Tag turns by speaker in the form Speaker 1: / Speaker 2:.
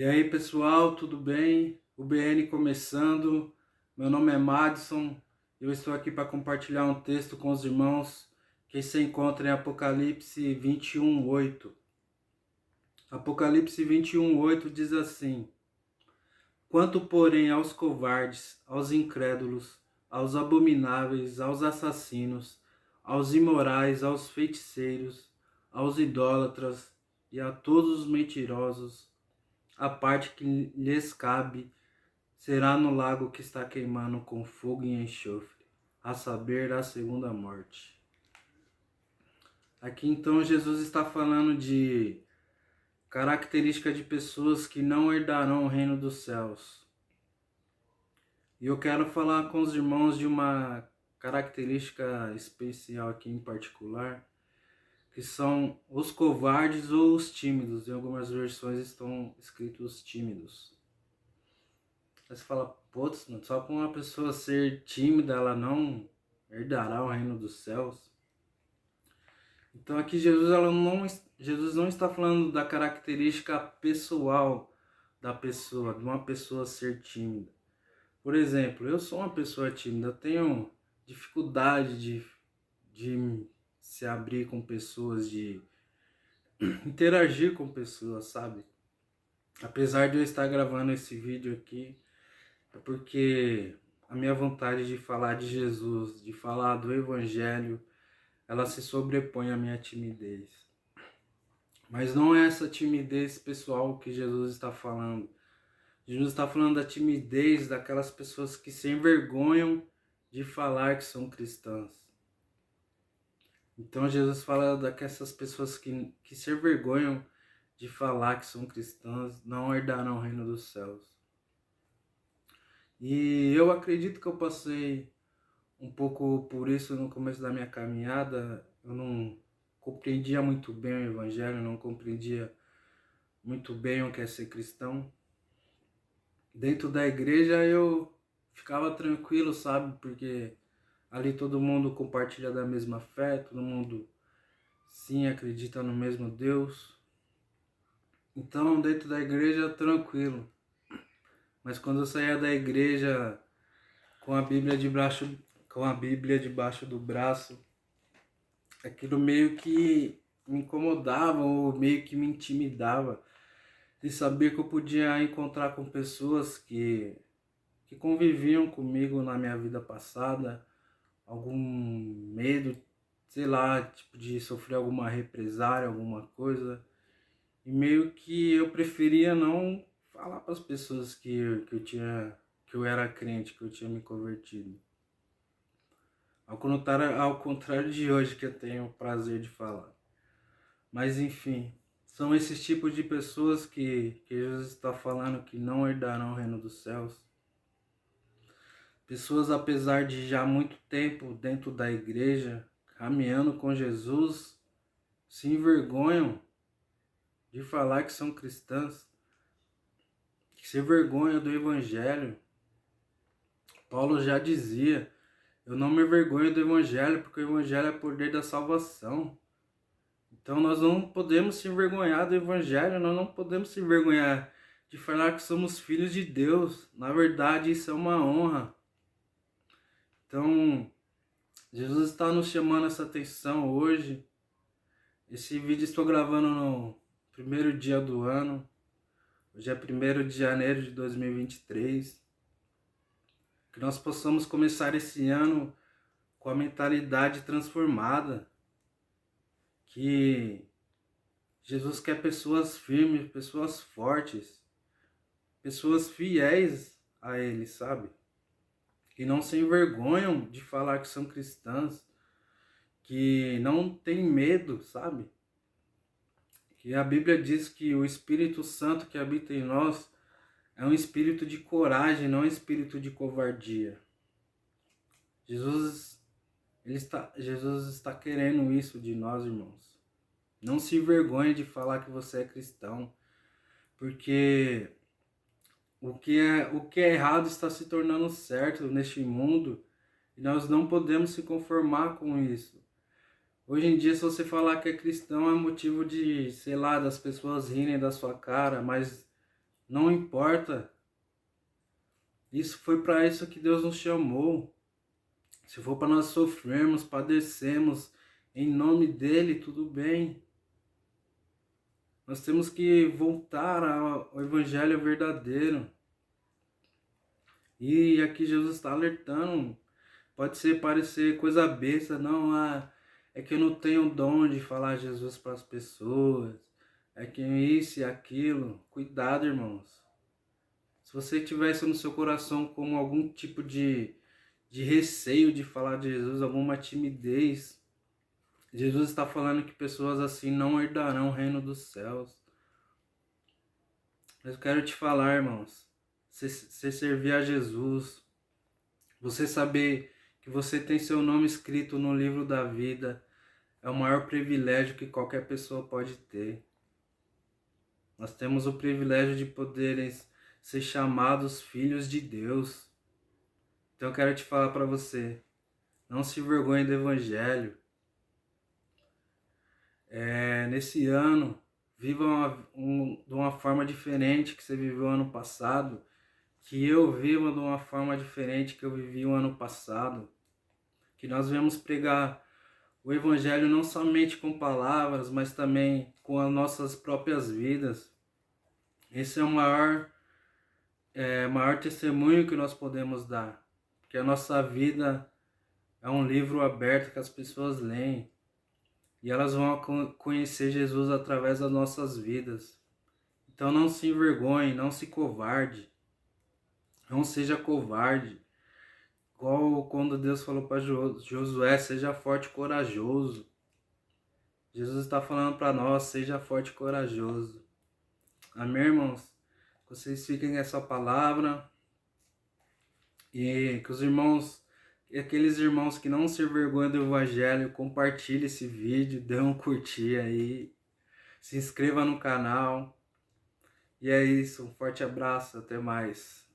Speaker 1: E aí, pessoal, tudo bem? O BN começando. Meu nome é Madison. Eu estou aqui para compartilhar um texto com os irmãos que se encontra em Apocalipse 21:8. Apocalipse 21:8 diz assim: Quanto, porém, aos covardes, aos incrédulos, aos abomináveis, aos assassinos, aos imorais, aos feiticeiros, aos idólatras e a todos os mentirosos, a parte que lhes cabe será no lago que está queimando com fogo e enxofre, a saber, a segunda morte. Aqui então Jesus está falando de característica de pessoas que não herdarão o reino dos céus. E eu quero falar com os irmãos de uma característica especial aqui em particular, que são os covardes ou os tímidos. Em algumas versões estão escritos tímidos. Aí você fala, putz, só por uma pessoa ser tímida, ela não herdará o reino dos céus. Então aqui Jesus não está falando da característica pessoal da pessoa, de uma pessoa ser tímida. Por exemplo, eu sou uma pessoa tímida, eu tenho dificuldade de se abrir com pessoas, de interagir com pessoas, sabe? Apesar de eu estar gravando esse vídeo aqui, é porque a minha vontade de falar de Jesus, de falar do Evangelho, ela se sobrepõe à minha timidez. Mas não é essa timidez pessoal que Jesus está falando. Jesus está falando da timidez daquelas pessoas que se envergonham de falar que são cristãs. Então Jesus fala daquelas pessoas que se envergonham de falar que são cristãs, não herdarão o reino dos céus. E eu acredito que eu passei um pouco por isso no começo da minha caminhada. Eu não compreendia muito bem o Evangelho, não compreendia muito bem o que é ser cristão. Dentro da igreja eu ficava tranquilo, sabe? Porque ali todo mundo compartilha da mesma fé, todo mundo sim acredita no mesmo Deus. Então dentro da igreja tranquilo. Mas quando eu saía da igreja com a Bíblia debaixo do braço, aquilo meio que me incomodava ou meio que me intimidava de saber que eu podia encontrar com pessoas que conviviam comigo na minha vida passada, algum medo, sei lá, tipo de sofrer alguma represária, alguma coisa, e meio que eu preferia não falar para as pessoas que eu era crente, que eu tinha me convertido. Ao contrário de hoje, que eu tenho o prazer de falar. Mas enfim, são esses tipos de pessoas que Jesus está falando que não herdarão o reino dos céus. Pessoas, apesar de já muito tempo dentro da igreja, caminhando com Jesus, se envergonham de falar que são cristãs, que se envergonham do Evangelho. Paulo já dizia: eu não me envergonho do Evangelho, porque o Evangelho é poder da salvação. Então nós não podemos se envergonhar do Evangelho, nós não podemos se envergonhar de falar que somos filhos de Deus. Na verdade, isso é uma honra. Então, Jesus está nos chamando essa atenção hoje. Esse vídeo estou gravando no primeiro dia do ano. Hoje é 1º de janeiro de 2023. Que nós possamos começar esse ano com a mentalidade transformada. Que Jesus quer pessoas firmes, pessoas fortes, pessoas fiéis a Ele, sabe? Que não se envergonham de falar que são cristãs, que não tem medo, sabe? Que a Bíblia diz que o Espírito Santo que habita em nós é um espírito de coragem, não um espírito de covardia. Jesus está querendo isso de nós, irmãos. Não se envergonhe de falar que você é cristão, porque o que é errado está se tornando certo neste mundo e nós não podemos se conformar com isso. Hoje em dia, se você falar que é cristão, é motivo de, sei lá, das pessoas rirem da sua cara, mas Não importa. Isso foi para isso que Deus nos chamou. Se for para nós sofrermos, padecermos em nome dele, tudo bem. Nós temos que voltar ao evangelho verdadeiro. E aqui Jesus está alertando. Pode ser parecer coisa besta, não, é que eu não tenho dom de falar Jesus para as pessoas. É que isso e aquilo. Cuidado, irmãos. Se você tivesse no seu coração como algum tipo de receio de falar de Jesus, alguma timidez, Jesus está falando que pessoas assim não herdarão o reino dos céus. Mas eu quero te falar, irmãos, você servir a Jesus, você saber que você tem seu nome escrito no livro da vida, é o maior privilégio que qualquer pessoa pode ter. Nós temos o privilégio de poderem ser chamados filhos de Deus. Então eu quero te falar para você, não se envergonhe do evangelho. Nesse ano, viva de uma forma diferente que você viveu ano passado, que eu viva de uma forma diferente que eu vivi o ano passado, que nós venhamos pregar o evangelho não somente com palavras, mas também com as nossas próprias vidas. Esse é o maior testemunho que nós podemos dar, que a nossa vida é um livro aberto que as pessoas leem e elas vão conhecer Jesus através das nossas vidas. Então não se envergonhe, não se covarde, não seja covarde. Igual quando Deus falou para Josué, seja forte e corajoso. Jesus está falando para nós, seja forte e corajoso. Amém, irmãos? Que vocês fiquem com essa palavra e que os irmãos, aqueles irmãos que não se envergonham do evangelho, compartilhem esse vídeo, dê um curtir aí, se inscreva no canal. E é isso, um forte abraço, até mais.